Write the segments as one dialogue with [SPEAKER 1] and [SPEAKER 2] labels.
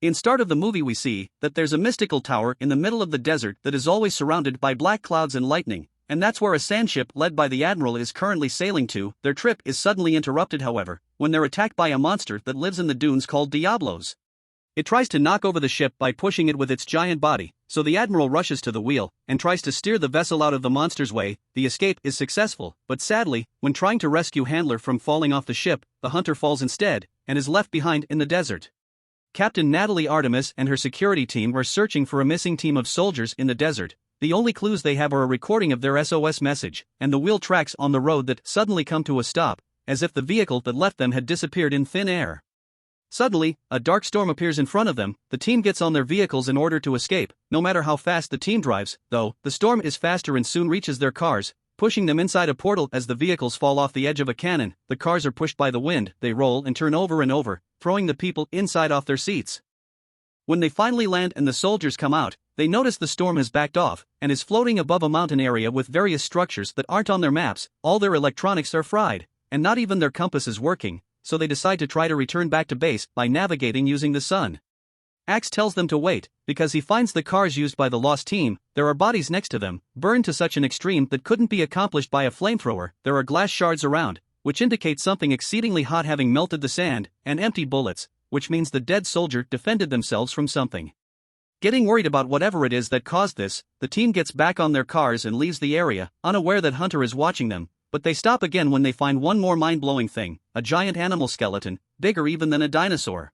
[SPEAKER 1] In start of the movie we see that there's a mystical tower in the middle of the desert that is always surrounded by black clouds and lightning, and that's where a sandship led by the admiral is currently sailing to. Their trip is suddenly interrupted, however, when they're attacked by a monster that lives in the dunes called Diablos. It tries to knock over the ship by pushing it with its giant body, so the admiral rushes to the wheel and tries to steer the vessel out of the monster's way. The escape is successful, but sadly, when trying to rescue Handler from falling off the ship, the hunter falls instead and is left behind in the desert. Captain Natalie Artemis and her security team are searching for a missing team of soldiers in the desert. The only clues they have are a recording of their SOS message and the wheel tracks on the road that suddenly come to a stop, as if the vehicle that left them had disappeared in thin air. Suddenly, a dark storm appears in front of them. The team gets on their vehicles in order to escape. No matter how fast the team drives, though, the storm is faster and soon reaches their cars, pushing them inside a portal. As the vehicles fall off the edge of a cannon, the cars are pushed by the wind. They roll and turn over and over, throwing the people inside off their seats. When they finally land and the soldiers come out, they notice the storm has backed off and is floating above a mountain area with various structures that aren't on their maps. All their electronics are fried, and not even their compass is working, so they decide to try to return back to base by navigating using the sun. Axe tells them to wait, because he finds the cars used by the lost team. There are bodies next to them, burned to such an extreme that couldn't be accomplished by a flamethrower. There are glass shards around, which indicate something exceedingly hot having melted the sand, and empty bullets, which means the dead soldier defended themselves from something. Getting worried about whatever it is that caused this, the team gets back on their cars and leaves the area, unaware that Hunter is watching them. But they stop again when they find one more mind-blowing thing, a giant animal skeleton, bigger even than a dinosaur.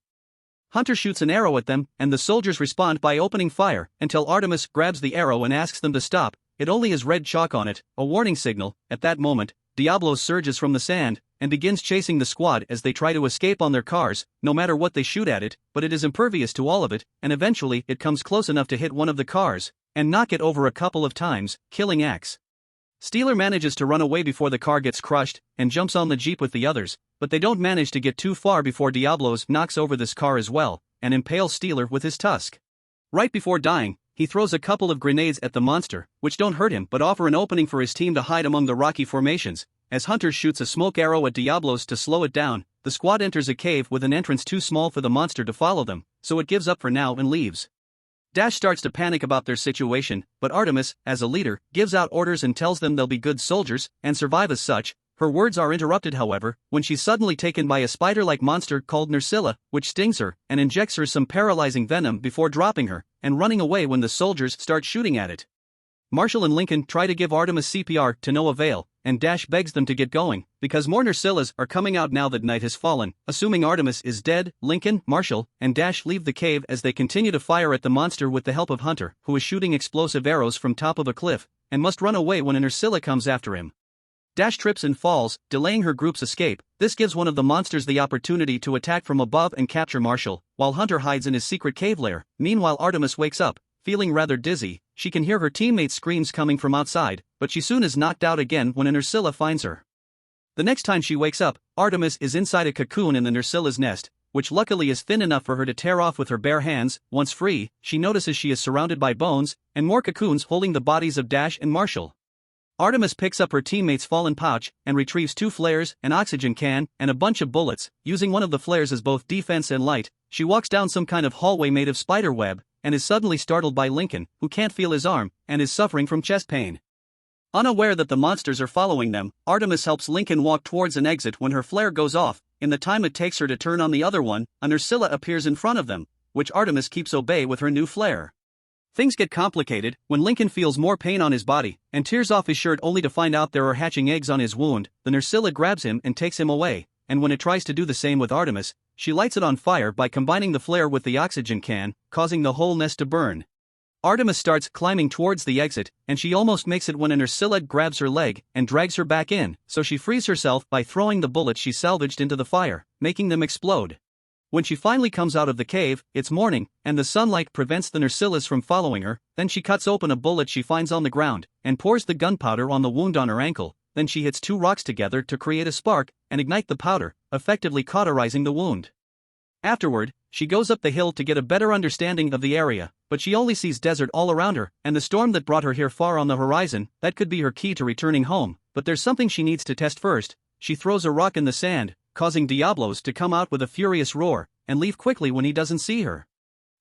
[SPEAKER 1] Hunter shoots an arrow at them, and the soldiers respond by opening fire, until Artemis grabs the arrow and asks them to stop. It only has red chalk on it, a warning signal. At that moment, Diablos surges from the sand, and begins chasing the squad as they try to escape on their cars. No matter what they shoot at it, but it is impervious to all of it, and eventually it comes close enough to hit one of the cars, and knock it over a couple of times, killing Axe. Steeler manages to run away before the car gets crushed, and jumps on the jeep with the others, but they don't manage to get too far before Diablos knocks over this car as well, and impales Steeler with his tusk. Right before dying, he throws a couple of grenades at the monster, which don't hurt him but offer an opening for his team to hide among the rocky formations. As Hunter shoots a smoke arrow at Diablos to slow it down, the squad enters a cave with an entrance too small for the monster to follow them, so it gives up for now and leaves. Dash starts to panic about their situation, but Artemis, as a leader, gives out orders and tells them they'll be good soldiers and survive as such. Her words are interrupted, however, when she's suddenly taken by a spider-like monster called Nursilla, which stings her and injects her some paralyzing venom before dropping her and running away when the soldiers start shooting at it. Marshall and Lincoln try to give Artemis CPR to no avail, and Dash begs them to get going, because more Nursillas are coming out now that night has fallen. Assuming Artemis is dead, Lincoln, Marshall, and Dash leave the cave as they continue to fire at the monster with the help of Hunter, who is shooting explosive arrows from top of a cliff, and must run away when a Nursilla comes after him. Dash trips and falls, delaying her group's escape. This gives one of the monsters the opportunity to attack from above and capture Marshall, while Hunter hides in his secret cave lair. Meanwhile, Artemis wakes up, feeling rather dizzy. She can hear her teammates' screams coming from outside, but she soon is knocked out again when a Nursilla finds her. The next time she wakes up, Artemis is inside a cocoon in the Nursilla's nest, which luckily is thin enough for her to tear off with her bare hands. Once free, she notices she is surrounded by bones and more cocoons holding the bodies of Dash and Marshall. Artemis picks up her teammate's fallen pouch and retrieves 2 flares, an oxygen can, and a bunch of bullets. Using one of the flares as both defense and light, she walks down some kind of hallway made of spider web, and is suddenly startled by Lincoln, who can't feel his arm, and is suffering from chest pain. Unaware that the monsters are following them, Artemis helps Lincoln walk towards an exit when her flare goes off. In the time it takes her to turn on the other one, a Nursilla appears in front of them, which Artemis keeps obey with her new flare. Things get complicated when Lincoln feels more pain on his body, and tears off his shirt only to find out there are hatching eggs on his wound. The Nursilla grabs him and takes him away, and when it tries to do the same with Artemis, she lights it on fire by combining the flare with the oxygen can, causing the whole nest to burn. Artemis starts climbing towards the exit, and she almost makes it when a Nursilla grabs her leg and drags her back in, so she frees herself by throwing the bullets she salvaged into the fire, making them explode. When she finally comes out of the cave, it's morning, and the sunlight prevents the Nursillas from following her. Then she cuts open a bullet she finds on the ground, and pours the gunpowder on the wound on her ankle. Then she hits 2 rocks together to create a spark, and ignite the powder, effectively cauterizing the wound. Afterward, she goes up the hill to get a better understanding of the area, but she only sees desert all around her, and the storm that brought her here far on the horizon. That could be her key to returning home, but there's something she needs to test first. She throws a rock in the sand, causing Diablos to come out with a furious roar, and leave quickly when he doesn't see her.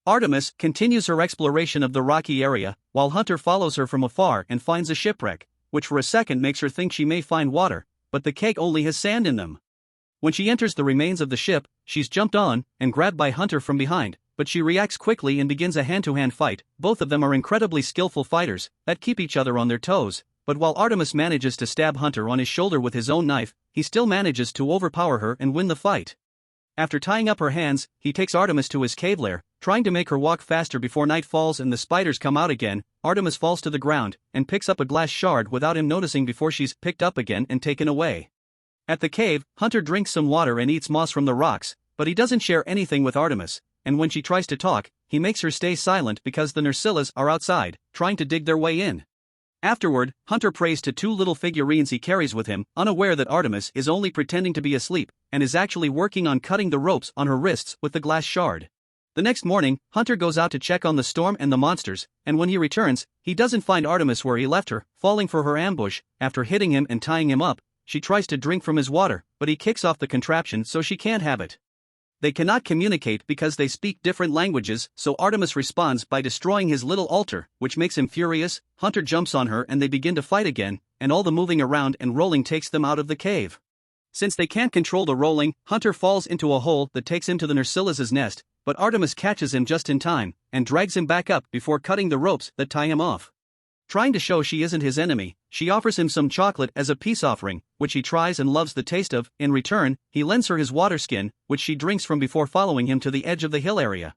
[SPEAKER 1] Artemis continues her exploration of the rocky area, while Hunter follows her from afar and finds a shipwreck, which for a second makes her think she may find water, but the keg only has sand in them. When she enters the remains of the ship, she's jumped on and grabbed by Hunter from behind, but she reacts quickly and begins a hand-to-hand fight. Both of them are incredibly skillful fighters that keep each other on their toes, but while Artemis manages to stab Hunter on his shoulder with his own knife, he still manages to overpower her and win the fight. After tying up her hands, he takes Artemis to his cave lair, trying to make her walk faster before night falls and the spiders come out again. Artemis falls to the ground and picks up a glass shard without him noticing before she's picked up again and taken away. At the cave, Hunter drinks some water and eats moss from the rocks, but he doesn't share anything with Artemis, and when she tries to talk, he makes her stay silent because the Narcillas are outside, trying to dig their way in. Afterward, Hunter prays to two little figurines he carries with him, unaware that Artemis is only pretending to be asleep and is actually working on cutting the ropes on her wrists with the glass shard. The next morning, Hunter goes out to check on the storm and the monsters, and when he returns, he doesn't find Artemis where he left her, falling for her ambush. After hitting him and tying him up, she tries to drink from his water, but he kicks off the contraption so she can't have it. They cannot communicate because they speak different languages, so Artemis responds by destroying his little altar, which makes him furious. Hunter jumps on her and they begin to fight again, and all the moving around and rolling takes them out of the cave. Since they can't control the rolling, Hunter falls into a hole that takes him to the Narcillas' nest, but Artemis catches him just in time and drags him back up before cutting the ropes that tie him off. Trying to show she isn't his enemy, she offers him some chocolate as a peace offering, which he tries and loves the taste of. In return, he lends her his water skin, which she drinks from before following him to the edge of the hill area.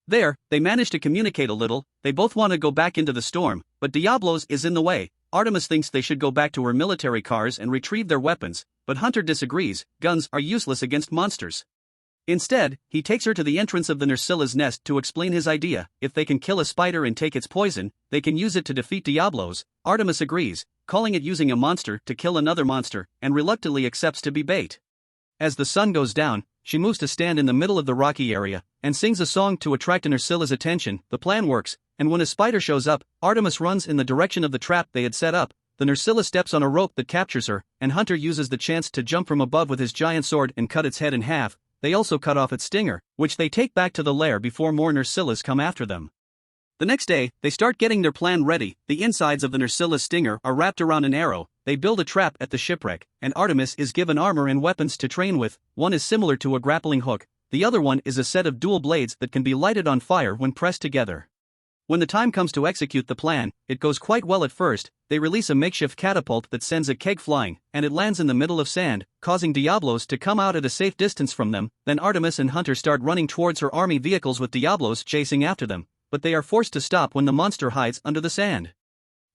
[SPEAKER 1] There, they manage to communicate a little. They both want to go back into the storm, but Diablos is in the way. Artemis thinks they should go back to her military cars and retrieve their weapons, but Hunter disagrees. Guns are useless against monsters. Instead, he takes her to the entrance of the Narcilla's nest to explain his idea. If they can kill a spider and take its poison, they can use it to defeat Diablos. Artemis agrees, calling it using a monster to kill another monster, and reluctantly accepts to be bait. As the sun goes down, she moves to stand in the middle of the rocky area and sings a song to attract Narcilla's attention. The plan works, and when a spider shows up, Artemis runs in the direction of the trap they had set up. The Narcilla steps on a rope that captures her, and Hunter uses the chance to jump from above with his giant sword and cut its head in half. They also cut off its stinger, which they take back to the lair before more Narcillas come after them. The next day, they start getting their plan ready. The insides of the Narcilla's stinger are wrapped around an arrow. They build a trap at the shipwreck, and Artemis is given armor and weapons to train with. One is similar to a grappling hook, the other one is a set of dual blades that can be lighted on fire when pressed together. When the time comes to execute the plan, it goes quite well at first. They release a makeshift catapult that sends a keg flying, and it lands in the middle of sand, causing Diablos to come out at a safe distance from them. Then Artemis and Hunter start running towards her army vehicles with Diablos chasing after them, but they are forced to stop when the monster hides under the sand.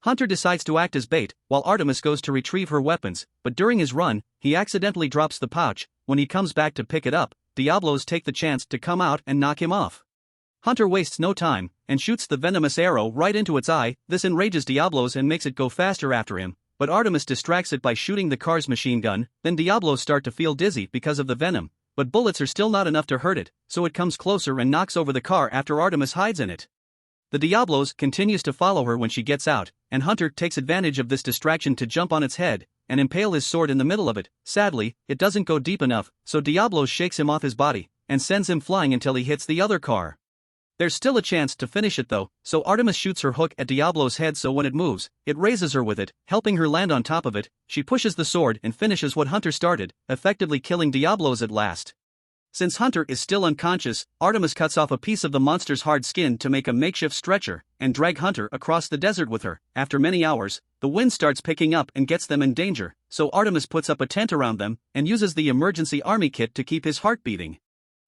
[SPEAKER 1] Hunter decides to act as bait, while Artemis goes to retrieve her weapons, but during his run, he accidentally drops the pouch. When he comes back to pick it up, Diablos take the chance to come out and knock him off. Hunter wastes no time, and shoots the venomous arrow right into its eye. This enrages Diablos and makes it go faster after him, but Artemis distracts it by shooting the car's machine gun. Then Diablos start to feel dizzy because of the venom, but bullets are still not enough to hurt it, so it comes closer and knocks over the car after Artemis hides in it. The Diablos continues to follow her when she gets out, and Hunter takes advantage of this distraction to jump on its head and impale his sword in the middle of it. Sadly, it doesn't go deep enough, so Diablos shakes him off his body and sends him flying until he hits the other car. There's still a chance to finish it though, so Artemis shoots her hook at Diablo's head so when it moves, it raises her with it, helping her land on top of it. She pushes the sword and finishes what Hunter started, effectively killing Diablos at last. Since Hunter is still unconscious, Artemis cuts off a piece of the monster's hard skin to make a makeshift stretcher and drag Hunter across the desert with her. After many hours, the wind starts picking up and gets them in danger, so Artemis puts up a tent around them and uses the emergency army kit to keep his heart beating.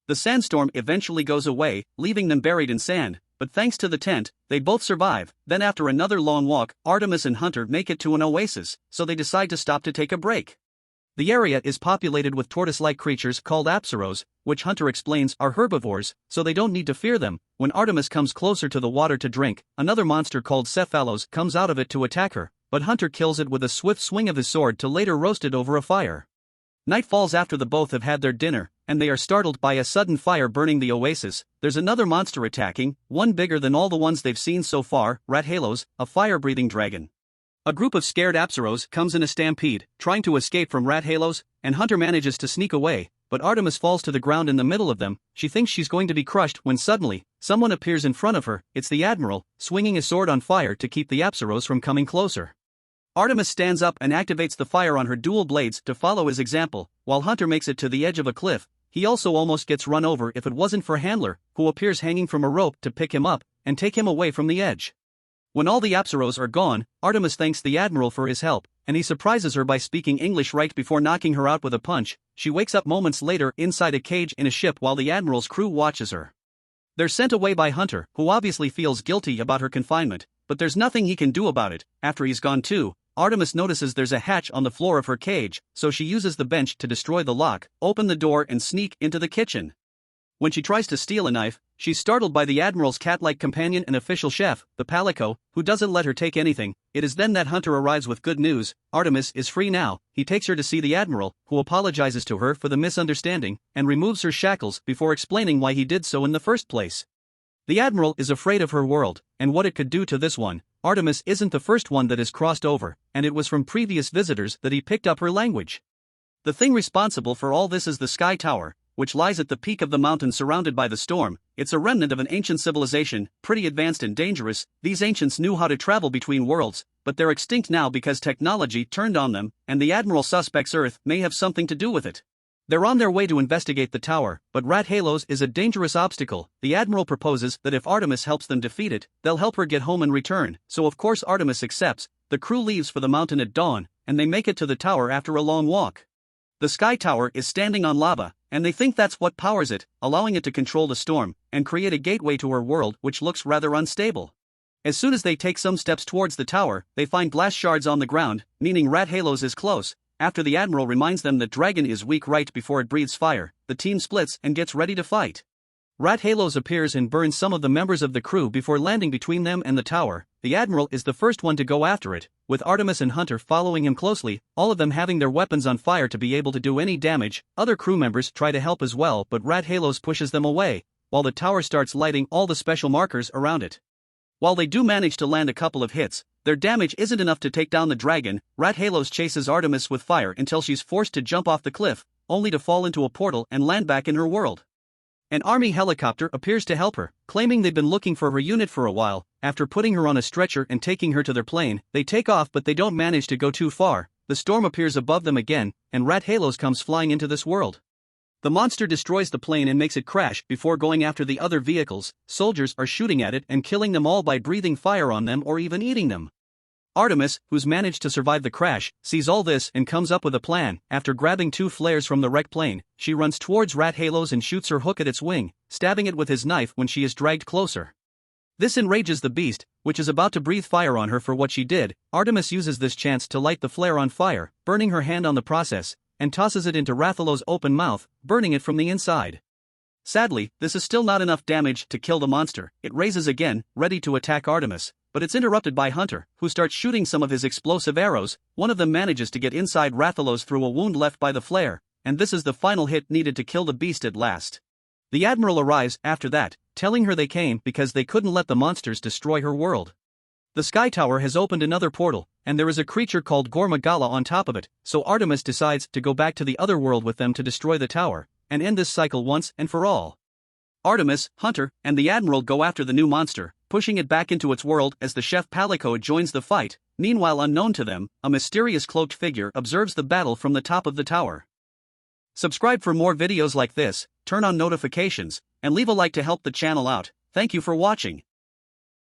[SPEAKER 1] The sandstorm eventually goes away, leaving them buried in sand, but thanks to the tent, they both survive. Then after another long walk, Artemis and Hunter make it to an oasis, so they decide to stop to take a break. The area is populated with tortoise-like creatures called apsaros, which Hunter explains are herbivores, so they don't need to fear them. When Artemis comes closer to the water to drink, another monster called Rathalos comes out of it to attack her, but Hunter kills it with a swift swing of his sword to later roast it over a fire. Night falls after the both have had their dinner, and they are startled by a sudden fire burning the oasis. There's another monster attacking, one bigger than all the ones they've seen so far, Rathalos, a fire-breathing dragon. A group of scared apsaros comes in a stampede, trying to escape from Rathalos, and Hunter manages to sneak away, but Artemis falls to the ground in the middle of them. She thinks she's going to be crushed when suddenly, someone appears in front of her. It's the Admiral, swinging a sword on fire to keep the Apsaros from coming closer. Artemis stands up and activates the fire on her dual blades to follow his example, while Hunter makes it to the edge of a cliff. He also almost gets run over if it wasn't for Handler, who appears hanging from a rope to pick him up and take him away from the edge. When all the Apsaros are gone, Artemis thanks the Admiral for his help, and he surprises her by speaking English right before knocking her out with a punch. She wakes up moments later inside a cage in a ship while the Admiral's crew watches her. They're sent away by Hunter, who obviously feels guilty about her confinement, but there's nothing he can do about it. After he's gone too, Artemis notices there's a hatch on the floor of her cage, so she uses the bench to destroy the lock, open the door and sneak into the kitchen. When she tries to steal a knife, she's startled by the Admiral's cat-like companion and official chef, the Palico, who doesn't let her take anything. It is then that Hunter arrives with good news. Artemis is free now. He takes her to see the Admiral, who apologizes to her for the misunderstanding and removes her shackles before explaining why he did so in the first place. The Admiral is afraid of her world, and what it could do to this one. Artemis isn't the first one that is crossed over, and it was from previous visitors that he picked up her language. The thing responsible for all this is the Sky Tower, which lies at the peak of the mountain surrounded by the storm. It's a remnant of an ancient civilization, pretty advanced and dangerous. These ancients knew how to travel between worlds, but they're extinct now because technology turned on them, and the Admiral suspects Earth may have something to do with it. They're on their way to investigate the tower, but Rathalos is a dangerous obstacle. The Admiral proposes that if Artemis helps them defeat it, they'll help her get home in return, so of course Artemis accepts. The crew leaves for the mountain at dawn, and they make it to the tower after a long walk. The Sky Tower is standing on lava, and they think that's what powers it, allowing it to control the storm and create a gateway to her world, which looks rather unstable. As soon as they take some steps towards the tower, they find glass shards on the ground, meaning Rathalos is close. After the Admiral reminds them that Dragon is weak right before it breathes fire, the team splits and gets ready to fight. Rathalos appears and burns some of the members of the crew before landing between them and the tower. The Admiral is the first one to go after it, with Artemis and Hunter following him closely, all of them having their weapons on fire to be able to do any damage. Other crew members try to help as well, but Rathalos pushes them away, while the tower starts lighting all the special markers around it. While they do manage to land a couple of hits, their damage isn't enough to take down the dragon. Rathalos chases Artemis with fire until she's forced to jump off the cliff, only to fall into a portal and land back in her world. An army helicopter appears to help her, claiming they've been looking for her unit for a while. After putting her on a stretcher and taking her to their plane, they take off, but they don't manage to go too far. The storm appears above them again, and Rathalos comes flying into this world. The monster destroys the plane and makes it crash before going after the other vehicles. Soldiers are shooting at it and killing them all by breathing fire on them or even eating them. Artemis, who's managed to survive the crash, sees all this and comes up with a plan. After grabbing 2 flares from the wrecked plane, she runs towards Rathalos and shoots her hook at its wing, stabbing it with his knife when she is dragged closer. This enrages the beast, which is about to breathe fire on her for what she did. Artemis uses this chance to light the flare on fire, burning her hand on the process, and tosses it into Rathalos' open mouth, burning it from the inside. Sadly, this is still not enough damage to kill the monster. It raises again, ready to attack Artemis, but it's interrupted by Hunter, who starts shooting some of his explosive arrows. One of them manages to get inside Rathalos through a wound left by the flare, and this is the final hit needed to kill the beast at last. The Admiral arrives after that, telling her they came because they couldn't let the monsters destroy her world. The Sky Tower has opened another portal, and there is a creature called Gormagala on top of it, so Artemis decides to go back to the other world with them to destroy the tower, and end this cycle once and for all. Artemis, Hunter, and the Admiral go after the new monster, pushing it back into its world as the chef Palico joins the fight. Meanwhile, unknown to them, a mysterious cloaked figure observes the battle from the top of the tower. Subscribe for more videos like this, turn on notifications, and leave a like to help the channel out. Thank you for watching.